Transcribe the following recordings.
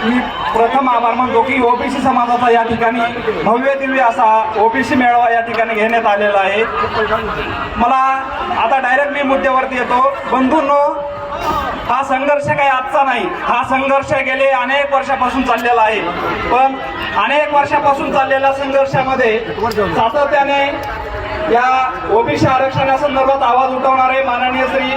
मी प्रथम आभार मानतो की ओबीसी समाजाचा या ठिकाणी भव्य दिव्य असा ओबीसी मेळावा या ठिकाणी घेण्यात आलेला आहे। मला आता डायरेक्ट मी मुद्द्यावरती येतो। बंधूंनो, हा संघर्ष काही आजचा नाही, हा संघर्ष गेले अनेक वर्षापासून चाललेला आहे। पण अनेक वर्षापासून चाललेल्या संघर्षामध्ये सातत्याने या ओबीसी आरक्षणासंदर्भात आवाज उठवणारे माननीय श्री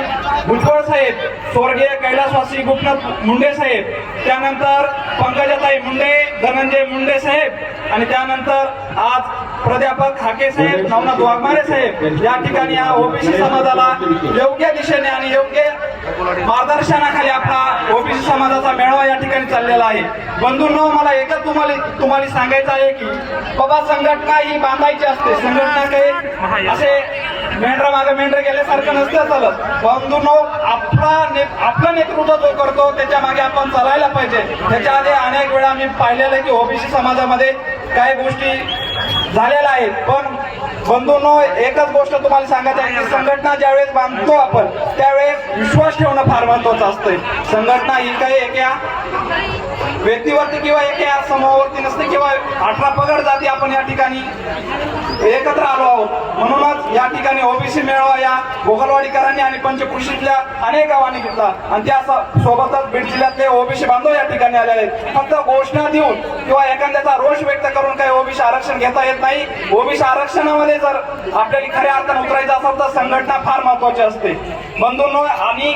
भुजबळ साहेब, स्वर्गीय कैलासवासी गोपीनाथ मुंडे साहेब, त्यानंतर पंकजाताई मुंडे, धनंजय मुंडे साहेब आणि त्यानंतर आज प्राध्यापक हाके साहेब, नवनाथ वाघमारे साहेब या ठिकाणी या ओबीसी समाजाला योग्य दिशेने आणि योग्य मार्गदर्शनाखाली आपला ओबीसी समाजाचा मेळावा या ठिकाणी चाललेला आहे। बंधूंनो, मला एकच तुम्हाला सांगायचं आहे की बाबा, संघटना ही बांधायची असते। संघटना काही असे मेंढरा मागे मेंढर गेल्यासारखं नसतं चालत। बंधूंनो, आपलं नेतृत्व जो करतो त्याच्या मागे आपण चालायला पाहिजे। त्याच्या आधी अनेक वेळा मी पाहिलेलं की ओबीसी समाजामध्ये काही गोष्टी झालेल्या आहेत। पण बंधूंनो, एकच गोष्ट तुम्हाला सांगायचं आहे की संघटना ज्यावेळेस बांधतो आपण त्यावेळेस विश्वास ठेवणं फार महत्वाचं असतंय। संघटना ही काही एका व्यक्तीवरती किंवा एका समूहावरती नसते किंवा 18 पगड जाती आपण या ठिकाणी एकत्र आलो आहोत। म्हणूनच या ठिकाणी ओबीसी मेळावा या गोगलवाडीकरांनी आणि पंचकृषीतल्या अनेक गावांनी घेतला आणि त्या सोबतच बीड जिल्ह्यातले ओबीसी बांधव या ठिकाणी आलेले आहेत। फक्त घोषणा देऊन किंवा एखाद्याचा रोष व्यक्त करून काही ओबीसी आरक्षण घेता येत नाही। ओबीसी आरक्षणामध्ये जर आपल्याला खऱ्या अर्थाने उतरायचं असेल तर संघटना फार महत्वाची असते। बंधूंनो, आणि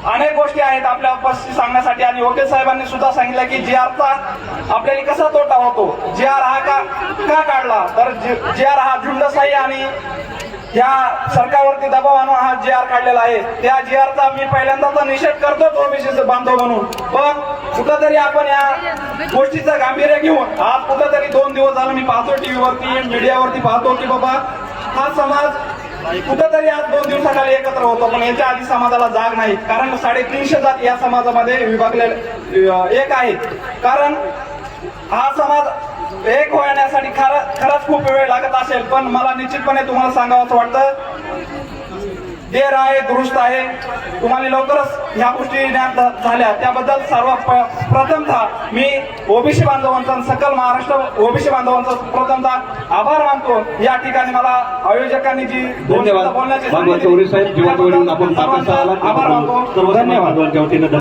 अनेक गोष्टी आहेत आपल्या उपस्थित सांगण्यासाठी आणि वकील साहेबांनी सुद्धा सांगितलं की जीआरचा आपल्याला कसा तोटा होतो। जीआर हा का काढला तर जीआर हा झुंडशाही आणि या सरकारवरती दबाव आणून हा जीआर काढलेला आहे। त्या जीआरचा मी पहिल्यांदा निषेध करतो ओबीसी बांधव म्हणून। पण कुठंतरी आपण या गोष्टीचं गांभीर्य घेऊन आज कुठंतरी 2 दिवस झालं मी पाहतो टीव्हीवरती, मीडियावरती पाहतो की बाबा हा समाज कुठंतरी आज 2 दिवसाखाली एकत्र होतो। पण याच्या आधी समाजाला जाग नाही, कारण 350 जाती या समाजामध्ये विभागलेले एक आहेत। कारण हा समाज एक होण्यासाठी खरंच खूप वेळ लागत असेल, पण मला निश्चितपणे तुम्हाला सांगावं असं वाटतं, देर आहे दुरुस्त आहे। तुम्हाला लवकरच ह्या गोष्टी झाल्या त्याबद्दल प्रथमतः मी ओबीसी बांधवांचा, सकल महाराष्ट्र ओबीसी बांधवांचा प्रथमतः आभार मानतो। या ठिकाणी मला आयोजकांनी जी बोलण्याची धन्यवाद। आभार मानतो। धन्यवाद।